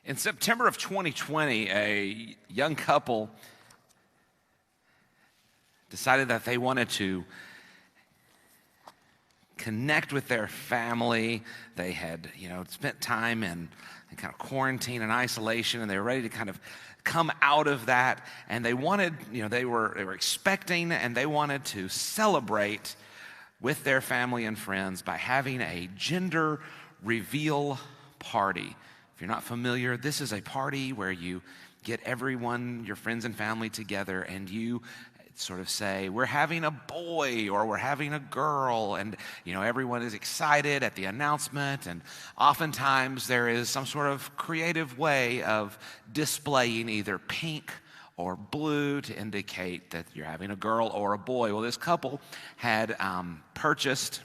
In September of 2020, a young couple decided that they wanted to connect with their family. They had, spent time in kind of quarantine and isolation, and they were ready to kind of come out of that. And they wanted, they were expecting, and they wanted to celebrate with their family and friends by having a gender reveal party. If you're not familiar, this is a party where you get everyone, your friends and family together, and you sort of say, we're having a boy or we're having a girl, and everyone is excited at the announcement, and oftentimes there is some sort of creative way of displaying either pink or blue to indicate that you're having a girl or a boy. Well, this couple had purchased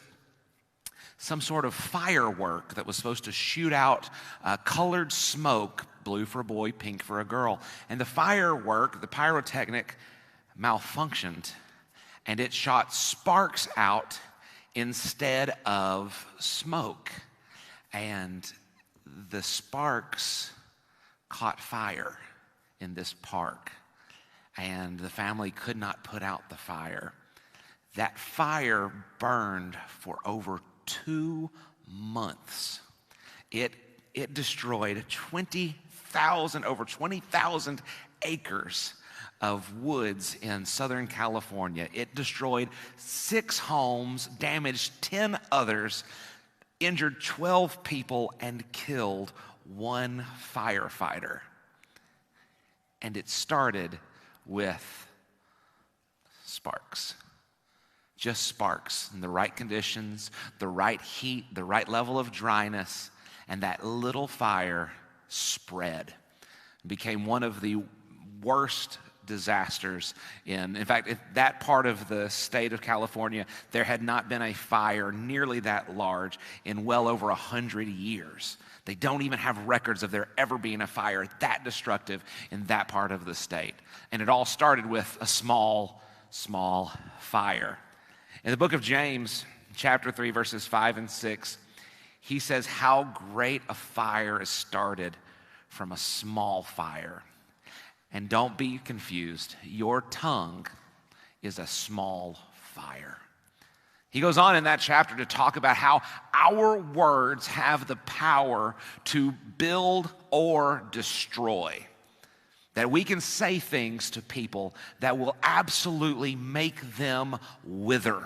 some sort of firework that was supposed to shoot out colored smoke, blue for a boy, pink for a girl. And the firework, the pyrotechnic, malfunctioned, and it shot sparks out instead of smoke. And the sparks caught fire in this park, and the family could not put out the fire. That fire burned for over 2 months. It destroyed over 20,000 acres of woods in Southern California. It destroyed 6 homes, damaged 10 others, injured 12 people, and killed 1 firefighter. And it started with sparks. Just sparks in the right conditions, the right heat, the right level of dryness, and that little fire spread. It became one of the worst disasters in fact, that part of the state of California, there had not been a fire nearly that large in well over 100 years. They don't even have records of there ever being a fire that destructive in that part of the state. And it all started with a small fire. In the book of James, chapter 3, verses 5 and 6, he says how great a fire is started from a small fire. And don't be confused, your tongue is a small fire. He goes on in that chapter to talk about how our words have the power to build or destroy. That we can say things to people that will absolutely make them wither.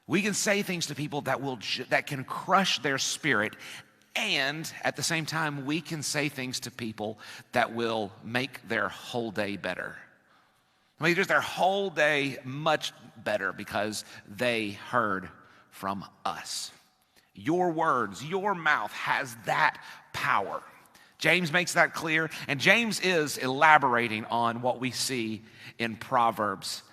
We can say things to people that can crush their spirit, and at the same time, we can say things to people that will make their whole day better. I mean, just their whole day much better because they heard from us. Your words, your mouth has that power. James makes that clear, and James is elaborating on what we see in Proverbs.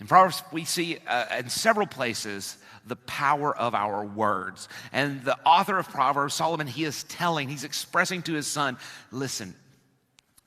In Proverbs, we see in several places the power of our words. And the author of Proverbs, Solomon, he's expressing to his son, listen,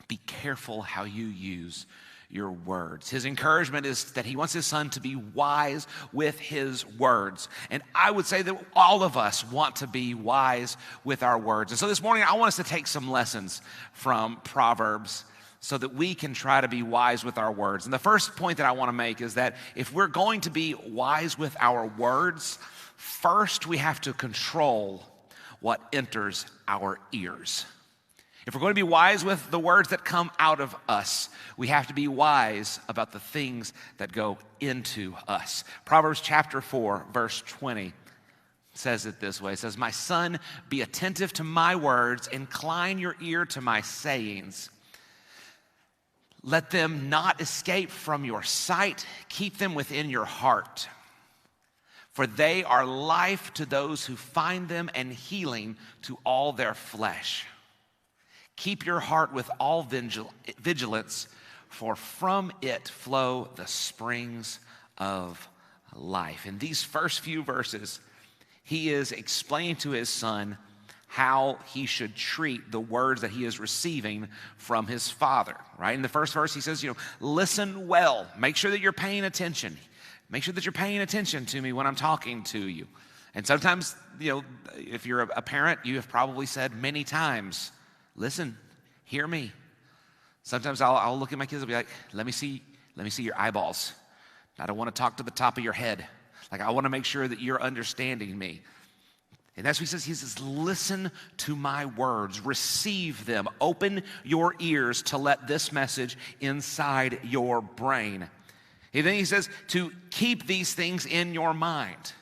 be careful how you use your words. His encouragement is that he wants his son to be wise with his words. And I would say that all of us want to be wise with our words. And so this morning, I want us to take some lessons from Proverbs so that we can try to be wise with our words. And the first point that I want to make is that if we're going to be wise with our words, first we have to control what enters our ears. If we're going to be wise with the words that come out of us, we have to be wise about the things that go into us. Proverbs chapter 4, verse 20 says it this way. It says, "My son, be attentive to my words, incline your ear to my sayings. Let them not escape from your sight, keep them within your heart. For they are life to those who find them and healing to all their flesh. Keep your heart with all vigilance, for from it flow the springs of life." In these first few verses, he is explaining to his son how he should treat the words that he is receiving from his father, right? In the first verse, he says, listen well. Make sure that you're paying attention. Make sure that you're paying attention to me when I'm talking to you. And sometimes, if you're a parent, you have probably said many times, Listen, hear me. Sometimes I'll look at my kids and be like, let me see your eyeballs. I don't want to talk to the top of your head. Like, I want to make sure that you're understanding me. And that's what he says. He says, listen to my words, receive them, open your ears to let this message inside your brain. And then he says to keep these things in your mind,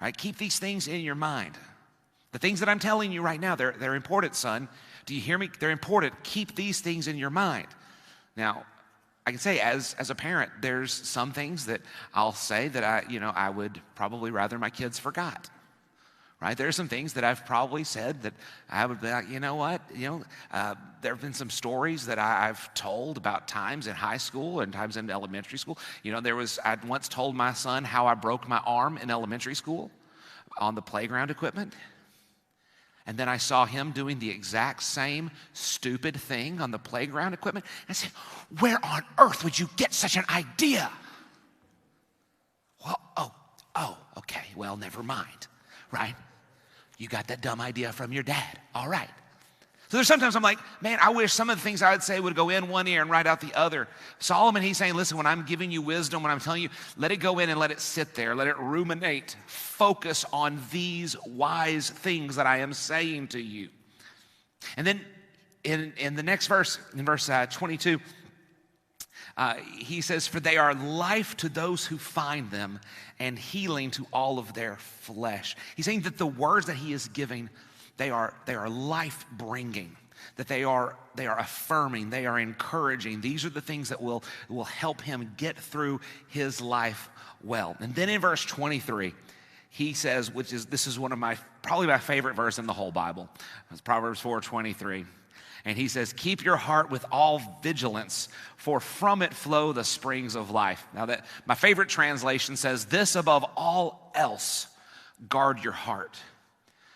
right? Keep these things in your mind. The things that I'm telling you right now, they're important, son. Do you hear me? They're important. Keep these things in your mind. Now, I can say as a parent, there's some things that I'll say that I would probably rather my kids forgot. Right? There are some things that I've probably said that I would be like, you know what? There have been some stories that I've told about times in high school and times in elementary school. I'd once told my son how I broke my arm in elementary school on the playground equipment. And then I saw him doing the exact same stupid thing on the playground equipment. And I said, where on earth would you get such an idea? Well, okay, well, never mind, right? You got that dumb idea from your dad. All right. So there's sometimes I'm like, man, I wish some of the things I would say would go in one ear and right out the other. Solomon, he's saying, listen, when I'm giving you wisdom, when I'm telling you, let it go in and let it sit there. Let it ruminate. Focus on these wise things that I am saying to you. And then in the next verse, in verse 22, he says, for they are life to those who find them and healing to all of their flesh. He's saying that the words that he is giving, they are life-bringing, that they are affirming, they are encouraging. These are the things that will help him get through his life well. And then in verse 23, he says, this is probably my favorite verse in the whole Bible. It's Proverbs 4:23. And he says, keep your heart with all vigilance, for from it flow the springs of life. Now, that my favorite translation says, this above all else, guard your heart.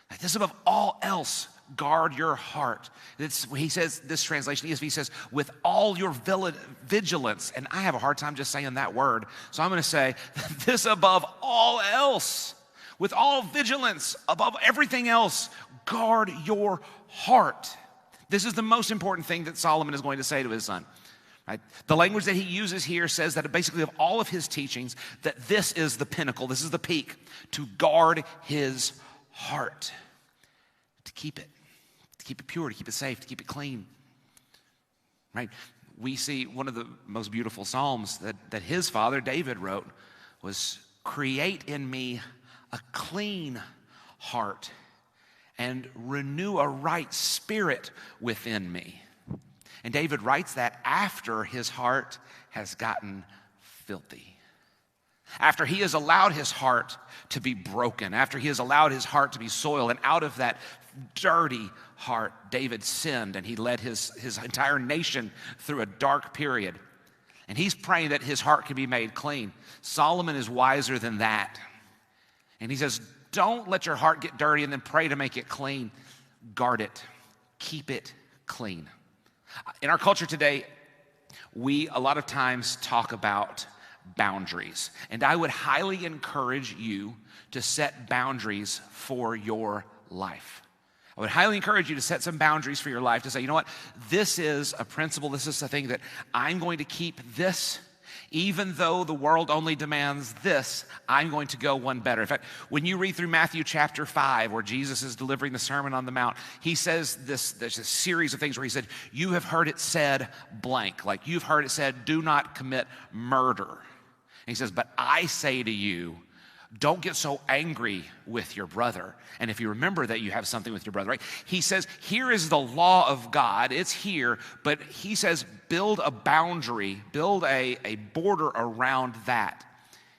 Like, this above all else, guard your heart. He says, this translation, ESV says, with all your vigilance. And I have a hard time just saying that word. So I'm going to say, this above all else, with all vigilance, above everything else, guard your heart. This is the most important thing that Solomon is going to say to his son. Right? The language that he uses here says that basically of all of his teachings, that this is the pinnacle, this is the peak, to guard his heart, to keep it pure, to keep it safe, to keep it clean. Right? We see one of the most beautiful psalms that his father David wrote was, create in me a clean heart and renew a right spirit within me. And David writes that after his heart has gotten filthy. After he has allowed his heart to be broken, after he has allowed his heart to be soiled, and out of that dirty heart, David sinned, and he led his entire nation through a dark period. And he's praying that his heart can be made clean. Solomon is wiser than that. And he says, don't let your heart get dirty and then pray to make it clean. Guard it. Keep it clean. In our culture today, we a lot of times talk about boundaries. And I would highly encourage you to set boundaries for your life. I would highly encourage you to set some boundaries for your life, to say, you know what, this is a principle, this is a thing that I'm going to keep this. Even though the world only demands this, I'm going to go one better. In fact, when you read through Matthew chapter 5, where Jesus is delivering the Sermon on the Mount, he says there's a series of things where he said, you have heard it said blank. Like, you've heard it said, do not commit murder. And he says, but I say to you, don't get so angry with your brother. And if you remember that you have something with your brother, right? He says, here is the law of God. It's here. But he says, build a boundary, build a border around that.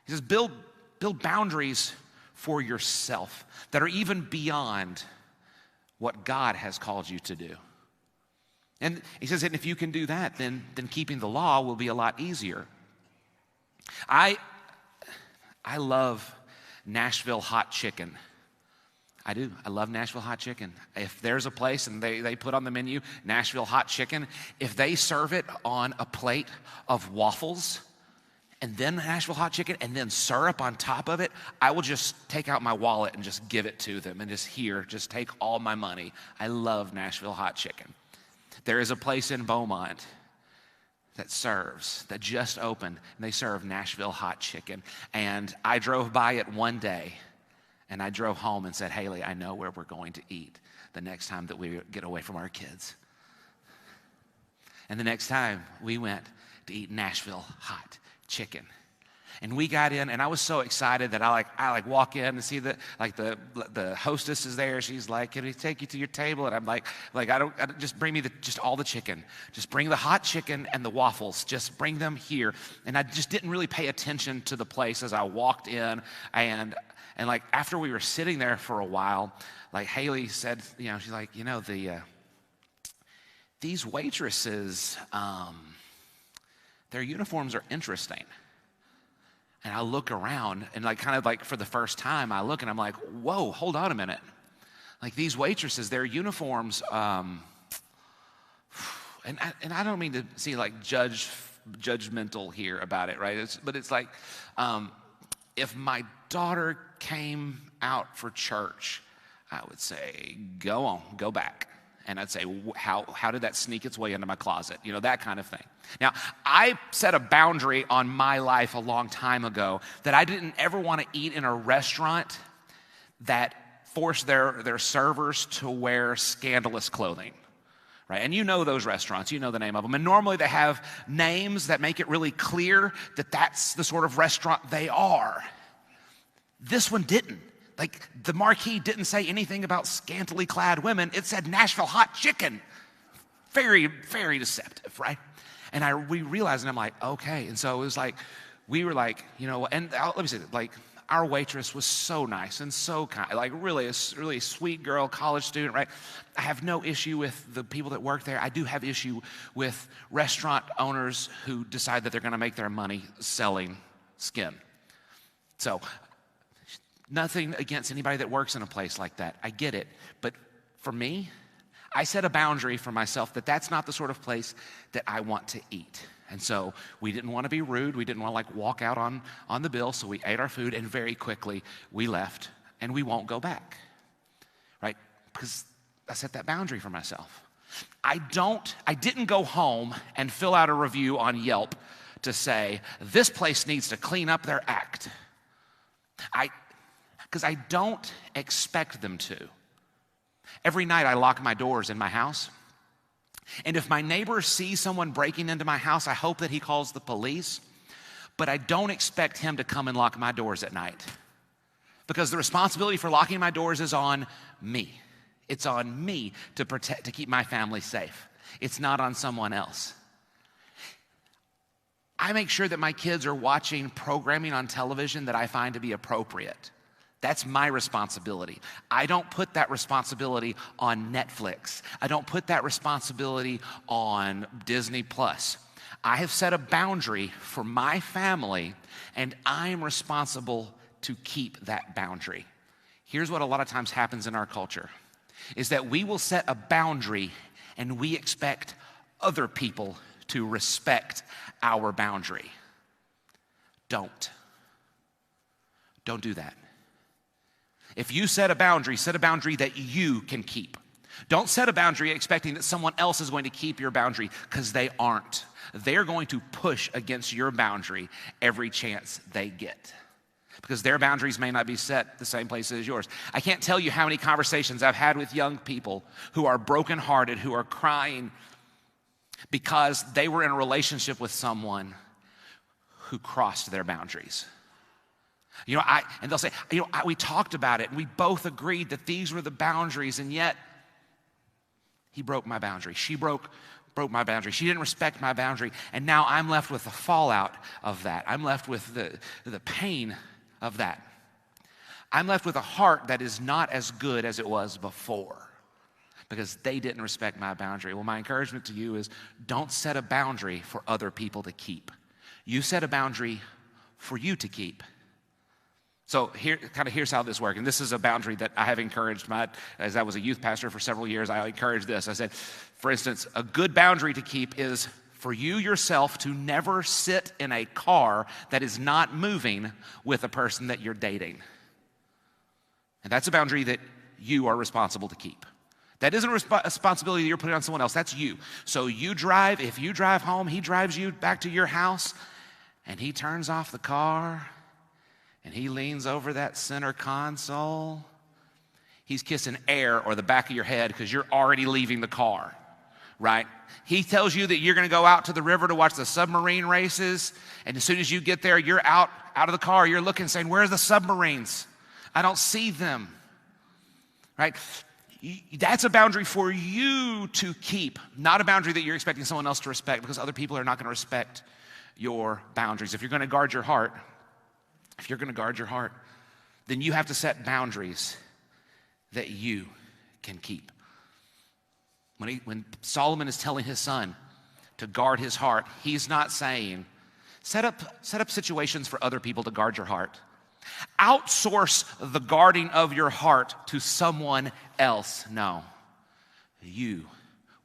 He says, build boundaries for yourself that are even beyond what God has called you to do. And he says, and if you can do that, then keeping the law will be a lot easier. I love Nashville hot chicken. I do. I love Nashville hot chicken. If there's a place and they put on the menu Nashville hot chicken, if they serve it on a plate of waffles, and then Nashville hot chicken, and then syrup on top of it, I will just take out my wallet and just give it to them and just take all my money. I love Nashville hot chicken. There is a place in Beaumont that just opened, and they serve Nashville hot chicken. And I drove by it one day, and I drove home and said, Haley, I know where we're going to eat the next time that we get away from our kids. And the next time we went to eat Nashville hot chicken. And we got in, and I was so excited that I walk in and see that the hostess is there. She's like, "Can we take you to your table?" And I'm like I don't just bring me just all the chicken. Just bring the hot chicken and the waffles. Just bring them here. And I just didn't really pay attention to the place as I walked in. And like after we were sitting there for a while, like Haley said, she's like, these waitresses, their uniforms are interesting. And I look around and for the first time, I look and I'm like, whoa, hold on a minute. Like these waitresses, their uniforms, and I don't mean to see judgmental here about it, right? But it's like, if my daughter came out for church, I would say, go on, go back. And I'd say, how did that sneak its way into my closet? That kind of thing. Now, I set a boundary on my life a long time ago that I didn't ever want to eat in a restaurant that forced their servers to wear scandalous clothing, right? And those restaurants, the name of them. And normally they have names that make it really clear that that's the sort of restaurant they are. This one didn't. Like the marquee didn't say anything about scantily clad women. It said Nashville hot chicken. Very, very deceptive, right? And we realized, and I'm like, okay. And so it was like, we were like, and let me say that, like our waitress was so nice and so kind, like really sweet girl, college student, right? I have no issue with the people that work there. I do have issue with restaurant owners who decide that they're going to make their money selling skin. So nothing against anybody that works in a place like that. I get it. But for me, I set a boundary for myself that that's not the sort of place that I want to eat. And so we didn't want to be rude. We didn't want to walk out on the bill. So we ate our food and very quickly we left and we won't go back, right? Because I set that boundary for myself. I didn't go home and fill out a review on Yelp to say, this place needs to clean up their act. Because I don't expect them to. Every night I lock my doors in my house. And if my neighbor sees someone breaking into my house, I hope that he calls the police. But I don't expect him to come and lock my doors at night. Because the responsibility for locking my doors is on me. It's on me to keep my family safe. It's not on someone else. I make sure that my kids are watching programming on television that I find to be appropriate. That's my responsibility. I don't put that responsibility on Netflix. I don't put that responsibility on Disney Plus. I have set a boundary for my family, and I'm responsible to keep that boundary. Here's what a lot of times happens in our culture, is that we will set a boundary and we expect other people to respect our boundary. Don't do that. If you set a boundary that you can keep. Don't set a boundary expecting that someone else is going to keep your boundary, because they aren't. They're going to push against your boundary every chance they get, because their boundaries may not be set the same place as yours. I can't tell you how many conversations I've had with young people who are brokenhearted, who are crying because they were in a relationship with someone who crossed their boundaries. And they'll say, we talked about it and we both agreed that these were the boundaries, and yet he broke my boundary. She broke my boundary. She didn't respect my boundary, and now I'm left with the fallout of that. I'm left with the pain of that. I'm left with a heart that is not as good as it was before because they didn't respect my boundary. Well, my encouragement to you is don't set a boundary for other people to keep. You set a boundary for you to keep. So here's how this works. And this is a boundary that I have encouraged as I was a youth pastor for several years. I encouraged this. I said, for instance, a good boundary to keep is for you yourself to never sit in a car that is not moving with a person that you're dating. And that's a boundary that you are responsible to keep. That isn't a responsibility that you're putting on someone else. That's you. So you drive. If you drive home, he drives you back to your house, and he turns off the car, and he leans over that center console. He's kissing air or the back of your head because you're already leaving the car, right? He tells you that you're going to go out to the river to watch the submarine races, and as soon as you get there, you're out of the car. You're looking, saying, where's the submarines? I don't see them, right? That's a boundary for you to keep, not a boundary that you're expecting someone else to respect, because other people are not going to respect your boundaries. If you're going to guard your heart, then you have to set boundaries that you can keep. When Solomon is telling his son to guard his heart, he's not saying, set up situations for other people to guard your heart. Outsource the guarding of your heart to someone else. No. You,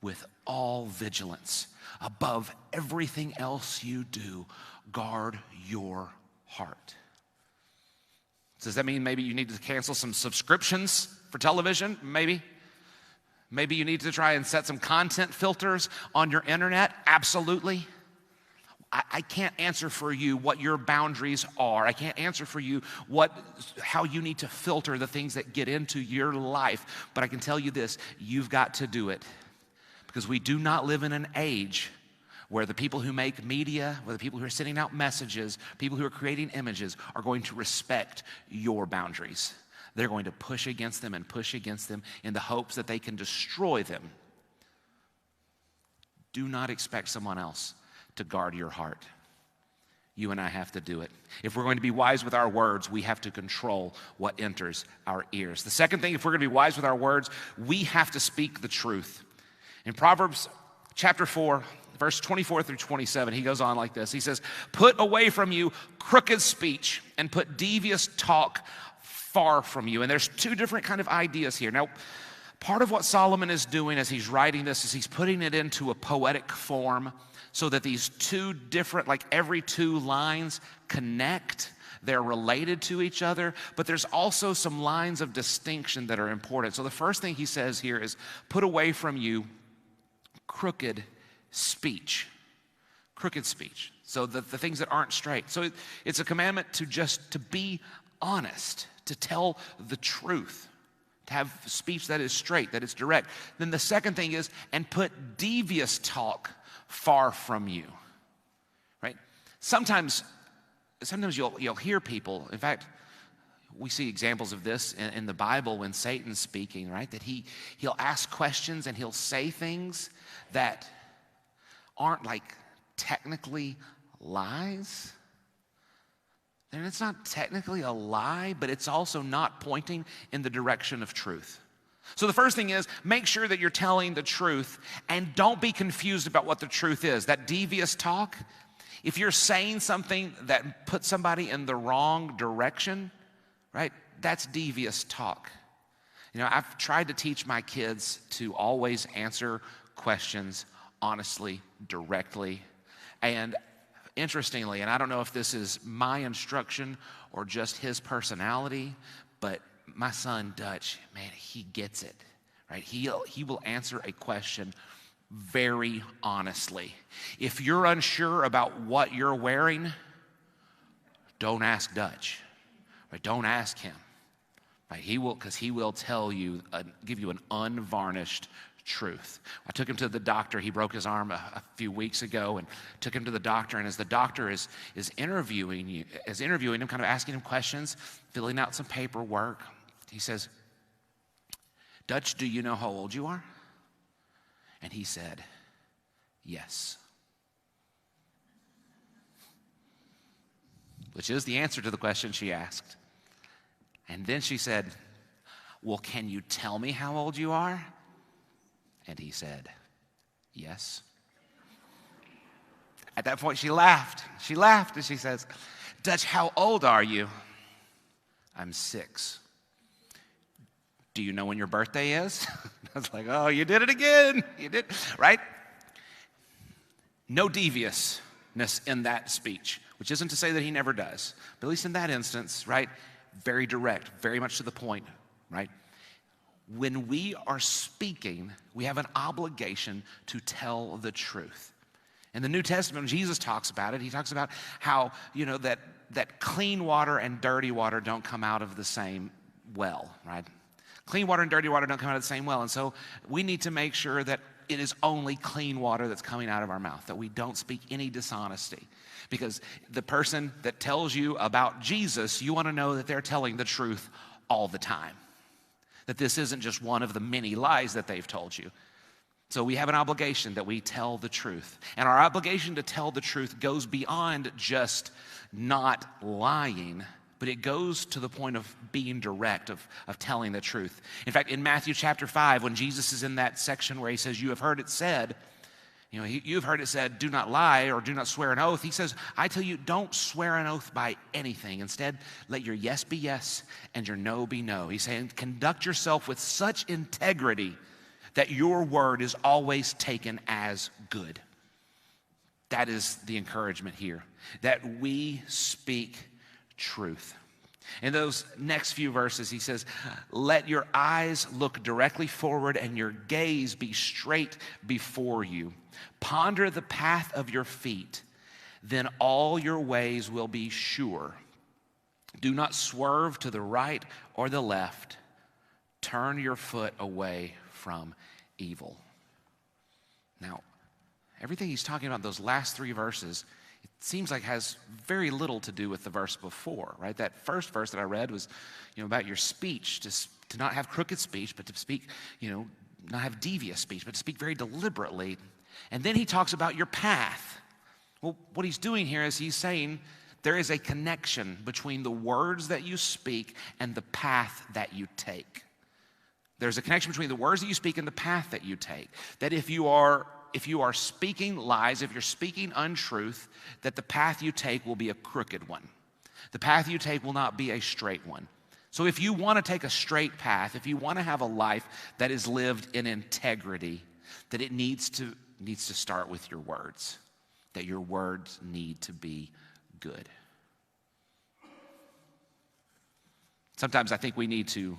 with all vigilance, above everything else you do, guard your heart. Does that mean maybe you need to cancel some subscriptions for television? Maybe. Maybe you need to try and set some content filters on your internet? Absolutely. I can't answer for you what your boundaries are. I can't answer for you how you need to filter the things that get into your life. But I can tell you this, you've got to do it. Because we do not live in an age where the people who make media, where the people who are sending out messages, people who are creating images are going to respect your boundaries. They're going to push against them in the hopes that they can destroy them. Do not expect someone else to guard your heart. You and I have to do it. If we're going to be wise with our words, we have to control what enters our ears. The second thing, if we're going to be wise with our words, we have to speak the truth. In Proverbs chapter 4, verse 24 through 27, he goes on like this. He says, put away from you crooked speech and put devious talk far from you. And there's two different kind of ideas here. Now, part of what Solomon is doing as he's writing this is he's putting it into a poetic form so that these two different, like every two lines connect. They're related to each other, but there's also some lines of distinction that are important. So the first thing he says here is put away from you crooked speech. Crooked speech. So the things that aren't straight. So it's a commandment to be honest, to tell the truth, to have speech that is straight, that is direct. Then the second thing is, and put devious talk far from you, right? Sometimes you'll hear people, in fact, we see examples of this in the Bible when Satan's speaking, right? That he'll ask questions and he'll say things that aren't like technically lies. And it's not technically a lie, but it's also not pointing in the direction of truth. So the first thing is, make sure that you're telling the truth and don't be confused about what the truth is. That devious talk, if you're saying something that puts somebody in the wrong direction, right, that's devious talk. You know, I've tried to teach my kids to always answer questions honestly, directly, and interestingly, and I don't know if this is my instruction or just his personality, but my son, Dutch, man, he gets it, right? He will answer a question very honestly. If you're unsure about what you're wearing, don't ask Dutch, right? Don't ask him, right? Because he will tell you, give you an unvarnished truth. I took him to the doctor. He broke his arm a few weeks ago, and took him to the doctor. And as the doctor is interviewing him, kind of asking him questions, filling out some paperwork, he says, "Dutch, do you know how old you are?" And he said, "Yes." Which is the answer to the question she asked. And then she said, "Well, can you tell me how old you are?" And he said, "Yes." At that point, she laughed. She laughed and she says, "Dutch, how old are you?" "I'm 6. "Do you know when your birthday is?" I was like, "Oh, you did it again. You did," right? no deviousness in that speech, which isn't to say that he never does, but at least in that instance, right? Very direct, very much to the point, right? When we are speaking, we have an obligation to tell the truth. In the New Testament, when Jesus talks about it, he talks about how, that clean water and dirty water don't come out of the same well, right? Clean water and dirty water don't come out of the same well. And so we need to make sure that it is only clean water that's coming out of our mouth, that we don't speak any dishonesty. Because the person that tells you about Jesus, you want to know that they're telling the truth all the time. That this isn't just one of the many lies that they've told you. So we have an obligation that we tell the truth. And our obligation to tell the truth goes beyond just not lying, but it goes to the point of being direct, of telling the truth. In fact, in Matthew chapter 5, when Jesus is in that section where he says, you have heard it said, you've heard it said, do not lie or do not swear an oath. He says, I tell you, don't swear an oath by anything. Instead, let your yes be yes and your no be no. He's saying, conduct yourself with such integrity that your word is always taken as good. That is the encouragement here, that we speak truth. In those next few verses, he says, let your eyes look directly forward and your gaze be straight before you. Ponder the path of your feet, then all your ways will be sure. Do not swerve to the right or the left. Turn your foot away from evil. Now, everything he's talking about in those last three verses, it seems like has very little to do with the verse before, right? That first verse that I read was, about your speech, to not have crooked speech, but to speak, not have devious speech, but to speak very deliberately. And then he talks about your path. Well, what he's doing here is he's saying there is a connection between the words that you speak and the path that you take. There's a connection between the words that you speak and the path that you take. That if you are speaking lies, if you're speaking untruth, that the path you take will be a crooked one. The path you take will not be a straight one. So if you want to take a straight path, if you want to have a life that is lived in integrity, that it needs to start with your words. That your words need to be good. Sometimes I think we need to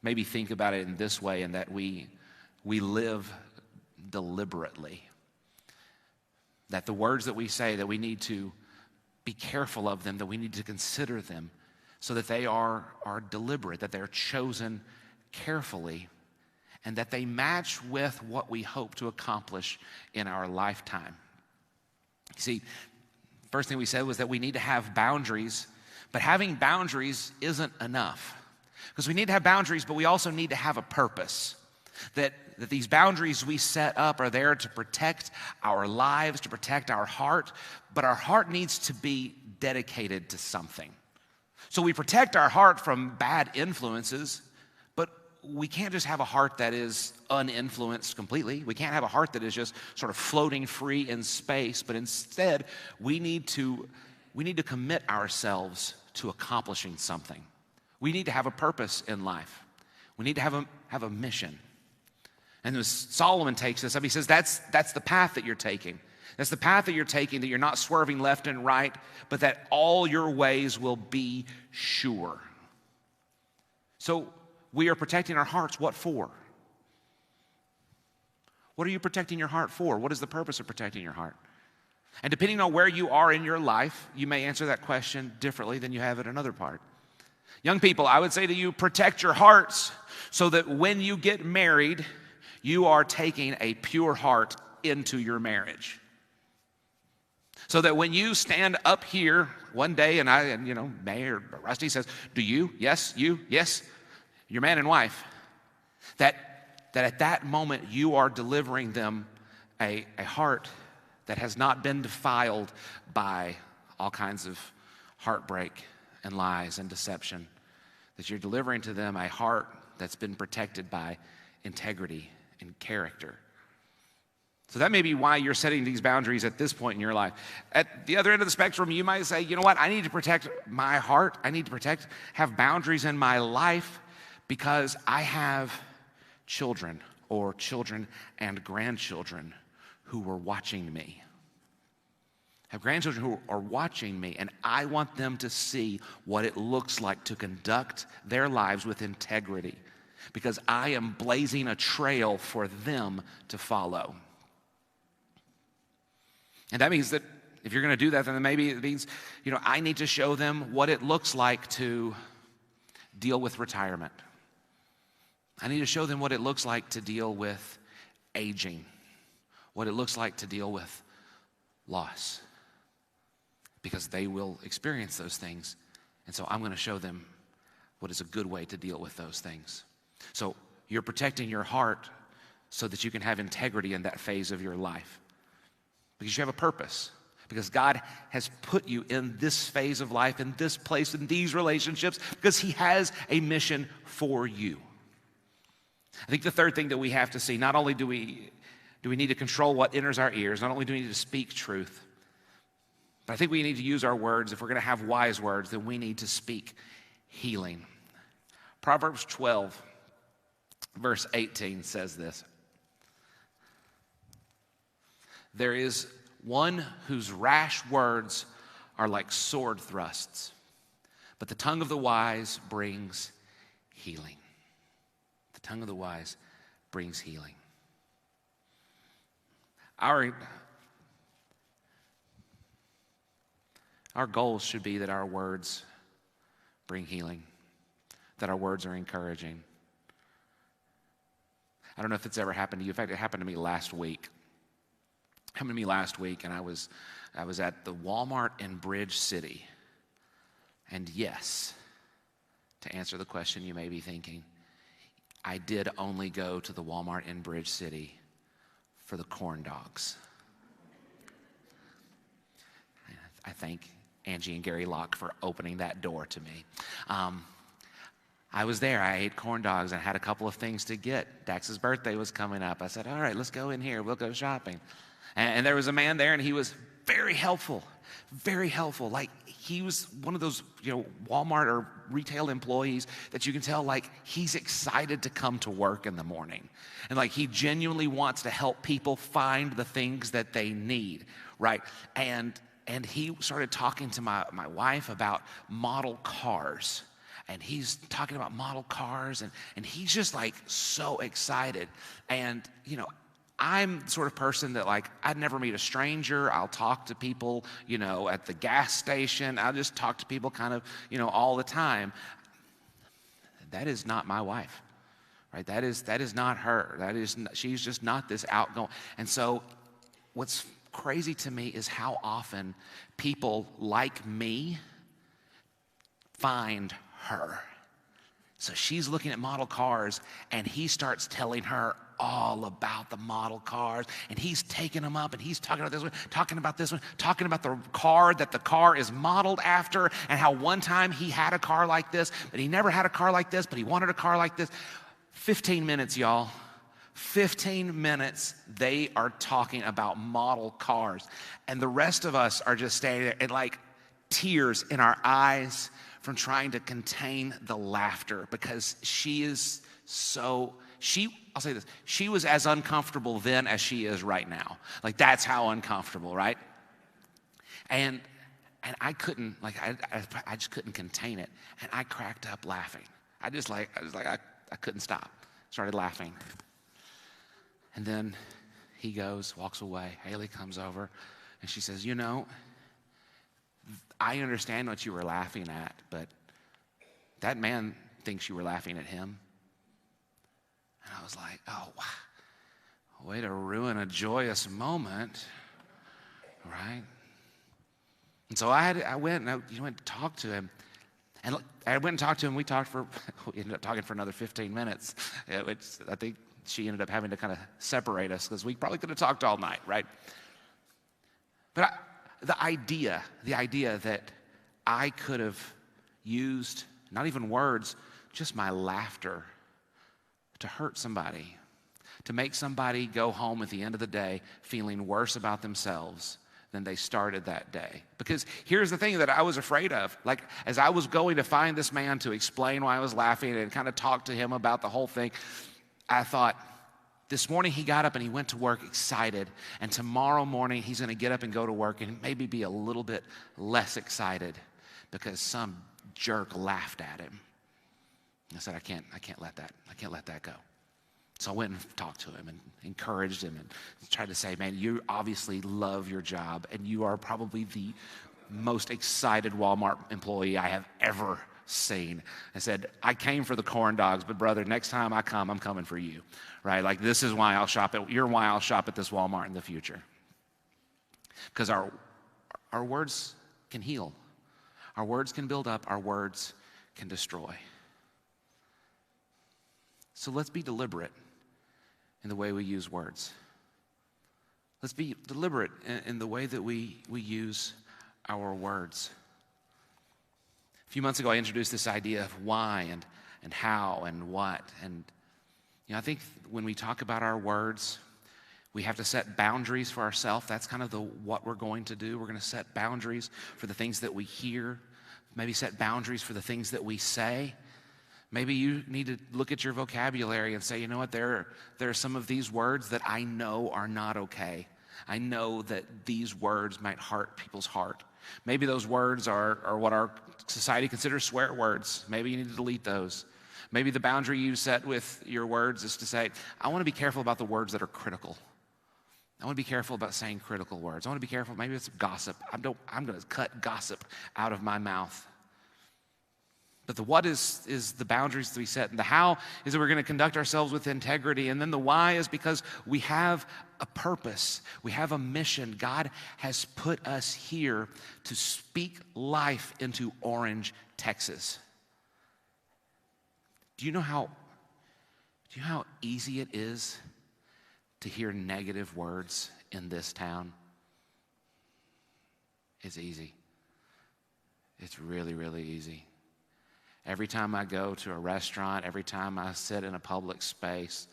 maybe think about it in this way, and that we live deliberately. That the words that we say, that we need to be careful of them, that we need to consider them so that they are deliberate, that they're chosen carefully, and that they match with what we hope to accomplish in our lifetime. You see, first thing we said was that we need to have boundaries, but having boundaries isn't enough. Because we need to have boundaries, but we also need to have a purpose. That these boundaries we set up are there to protect our lives, to protect our heart, but our heart needs to be dedicated to something. So we protect our heart from bad influences, but we can't just have a heart that is uninfluenced completely. We can't have a heart that is just sort of floating free in space, but instead we need to commit ourselves to accomplishing something. We need to have a purpose in life. We need to have a mission. And as Solomon takes this up, he says that's the path that you're taking. That's the path that you're taking, that you're not swerving left and right, but that all your ways will be sure. So we are protecting our hearts. What for? What are you protecting your heart for? What is the purpose of protecting your heart? And depending on where you are in your life, you may answer that question differently than you have at another part. Young people, I would say to you, protect your hearts so that when you get married, you are taking a pure heart into your marriage. So that when you stand up here one day and May or Rusty says, do you? Yes, you? Yes, your man and wife. That at that moment you are delivering them a heart that has not been defiled by all kinds of heartbreak and lies and deception. That you're delivering to them a heart that's been protected by integrity and character. So that may be why you're setting these boundaries at this point in your life. At the other end of the spectrum, you might say, you know what, I need to protect my heart. I need to have boundaries in my life because I have children or children and grandchildren who are watching me. have grandchildren who are watching me, and I want them to see what it looks like to conduct their lives with integrity, because I am blazing a trail for them to follow. And that means that if you're going to do that, then maybe it means, I need to show them what it looks like to deal with retirement. I need to show them what it looks like to deal with aging, what it looks like to deal with loss, because they will experience those things. And so I'm going to show them what is a good way to deal with those things. So you're protecting your heart so that you can have integrity in that phase of your life, because you have a purpose, because God has put you in this phase of life, in this place, in these relationships, because he has a mission for you. I think the third thing that we have to see, not only do we need to control what enters our ears, not only do we need to speak truth, but I think we need to use our words. If we're going to have wise words, then we need to speak healing. Proverbs 12, verse 18 says this: "There is one whose rash words are like sword thrusts, but the tongue of the wise brings healing." The tongue of the wise brings healing. Our goal should be that our words bring healing, that our words are encouraging. I don't know if it's ever happened to you. In fact, it happened to me last week. It happened to me last week, and I was at the Walmart in Bridge City. And yes, to answer the question you may be thinking, I did only go to the Walmart in Bridge City for the corn dogs. I thank Angie and Gary Locke for opening that door to me. I was there. I ate corn dogs and had a couple of things to get. Dax's birthday was coming up. I said, all right, let's go in here. We'll go shopping. And there was a man there, and he was very helpful, very helpful. Like, he was one of those, Walmart or retail employees that you can tell, like, he's excited to come to work in the morning. And, like, he genuinely wants to help people find the things that they need, right? And he started talking to my wife about model cars. And he's talking about model cars, and he's just, like, so excited. And, I'm the sort of person that, like, I'd never meet a stranger. I'll talk to people, at the gas station. I'll just talk to people kind of, all the time. That is not my wife, right? That is not her. She's just not this outgoing. And so what's crazy to me is how often people like me find her. So she's looking at model cars, and he starts telling her all about the model cars, and he's taking them up, and he's talking about this one, talking about this one, talking about the car that the car is modeled after, and how one time he had a car like this, but he never had a car like this, but he wanted a car like this. 15 minutes, y'all. 15 minutes, they are talking about model cars, and the rest of us are just standing there and, like, tears in our eyes from trying to contain the laughter, because I'll say this, she was as uncomfortable then as she is right now. Like, that's how uncomfortable, right? And I couldn't, like, I just couldn't contain it. And I cracked up laughing. I couldn't stop. Started laughing. And then he goes, walks away. Haley comes over, and she says, I understand what you were laughing at, but that man thinks you were laughing at him. And I was like, oh, wow. Way to ruin a joyous moment, right? And so I went to talk to him. And I went and talked to him. We ended up talking for another 15 minutes, which I think she ended up having to kind of separate us, because we probably could have talked all night, right? But the idea that I could have used, not even words, just my laughter to hurt somebody, to make somebody go home at the end of the day feeling worse about themselves than they started that day. Because here's the thing that I was afraid of. Like, as I was going to find this man to explain why I was laughing and kind of talk to him about the whole thing, I thought, This morning he got up and he went to work excited, and tomorrow morning he's going to get up and go to work and maybe be a little bit less excited because some jerk laughed at him. I said, I can't let that go. So I went and talked to him and encouraged him and tried to say, man, you obviously love your job and you are probably the most excited Walmart employee I have ever seen. I said, I came for the corn dogs, but brother, next time I come, I'm coming for you, right? Like this is why I'll shop you're why I'll shop at this Walmart in the future. Because our words can heal. Our words can build up. Our words can destroy. So let's be deliberate in the way we use words. Let's be deliberate in the way that we use our words. A few months ago, I introduced this idea of why and how and what. And I think when we talk about our words, we have to set boundaries for ourselves. That's kind of what we're going to do. We're going to set boundaries for the things that we hear, maybe set boundaries for the things that we say. Maybe you need to look at your vocabulary and say, you know what, there are some of these words that I know are not okay. I know that these words might hurt people's heart. Maybe those words are what our society considers swear words. Maybe you need to delete those. Maybe the boundary you set with your words is to say, I want to be careful about the words that are critical. I want to be careful about saying critical words. I want to be careful. Maybe it's gossip. I'm going to cut gossip out of my mouth. But the what is the boundaries that we set. And the how is that we're going to conduct ourselves with integrity. And then the why is because we have a purpose. We have a mission. God has put us here to speak life into Orange, Texas. Do you know how easy it is to hear negative words in this town? It's easy. It's really, really easy. Every time I go to a restaurant, every time I sit in a public space.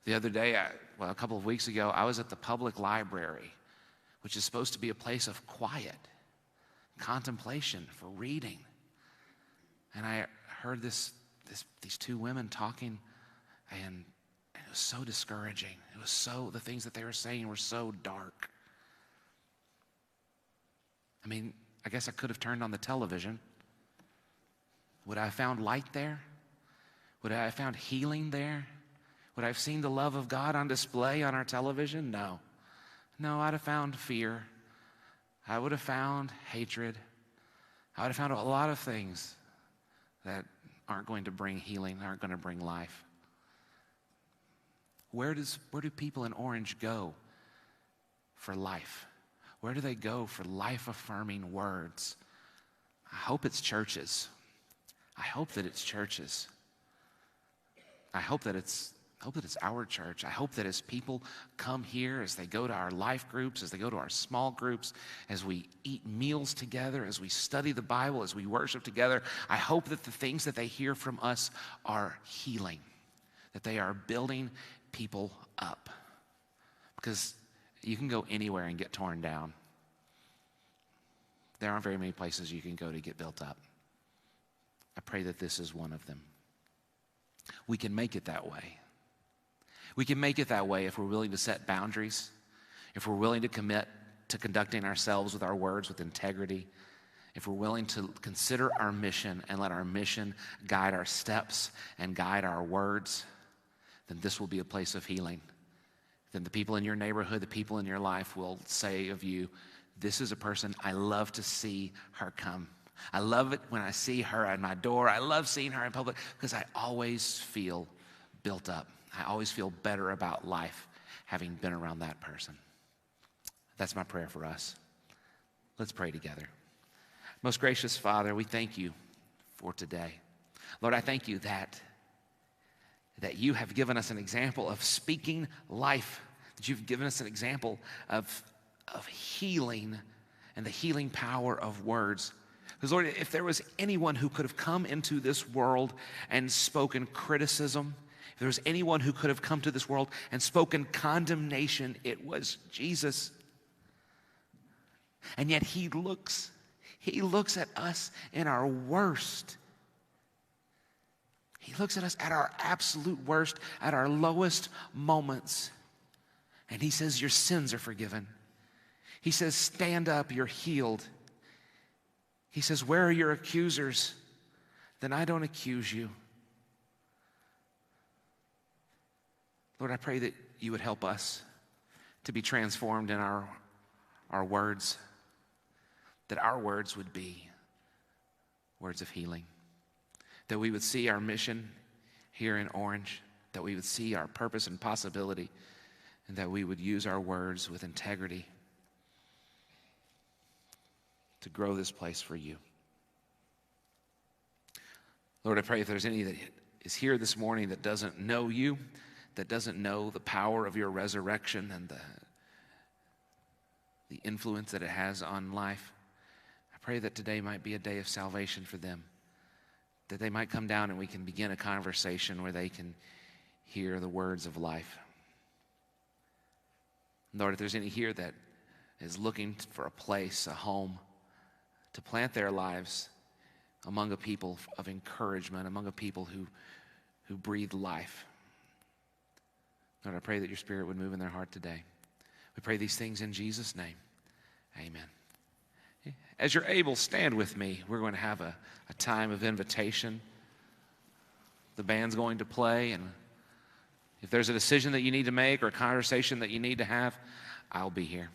The other day, a couple of weeks ago, I was at the public library, which is supposed to be a place of quiet, contemplation, for reading. And I heard these two women talking, and it was so discouraging. The things that they were saying were so dark. I mean, I guess I could have turned on the television. Would I have found light there? Would I have found healing there? Would I have seen the love of God on display on our television? No. No, I'd have found fear. I would have found hatred. I would have found a lot of things that aren't going to bring healing, aren't going to bring life. Where do people in Orange go for life? Where do they go for life-affirming words? I hope it's churches. I hope that it's churches. I hope that it's our church. I hope that as people come here, as they go to our life groups, as they go to our small groups, as we eat meals together, as we study the Bible, as we worship together, I hope that the things that they hear from us are healing, that they are building people up. Because you can go anywhere and get torn down. There aren't very many places you can go to get built up. I pray that this is one of them. We can make it that way. We can make it that way if we're willing to set boundaries, if we're willing to commit to conducting ourselves with our words with integrity, if we're willing to consider our mission and let our mission guide our steps and guide our words, then this will be a place of healing. Then the people in your neighborhood, the people in your life will say of you, this is a person I love to see her come. I love it when I see her at my door. I love seeing her in public because I always feel built up. I always feel better about life having been around that person. That's my prayer for us. Let's pray together. Most gracious Father, we thank you for today. Lord, I thank you that you have given us an example of speaking life, that you've given us an example of healing and the healing power of words. Because, Lord, if there was anyone who could have come into this world and spoken criticism, if there was anyone who could have come to this world and spoken condemnation, it was Jesus. And yet he looks at us in our worst. He looks at us at our absolute worst, at our lowest moments. And he says, your sins are forgiven. He says, stand up, you're healed. He says, where are your accusers? Then I don't accuse you. Lord, I pray that you would help us to be transformed in our words, that our words would be words of healing, that we would see our mission here in Orange, that we would see our purpose and possibility, and that we would use our words with integrity to grow this place for you. Lord, I pray if there's any that is here this morning that doesn't know you, that doesn't know the power of your resurrection and the influence that it has on life, I pray that today might be a day of salvation for them, that they might come down and we can begin a conversation where they can hear the words of life. Lord, if there's any here that is looking for a place, a home, to plant their lives among a people of encouragement, among a people who breathe life, Lord, I pray that your Spirit would move in their heart today. We pray these things in Jesus' name. Amen. As you're able, stand with me. We're going to have a time of invitation. The band's going to play, and if there's a decision that you need to make or a conversation that you need to have, I'll be here.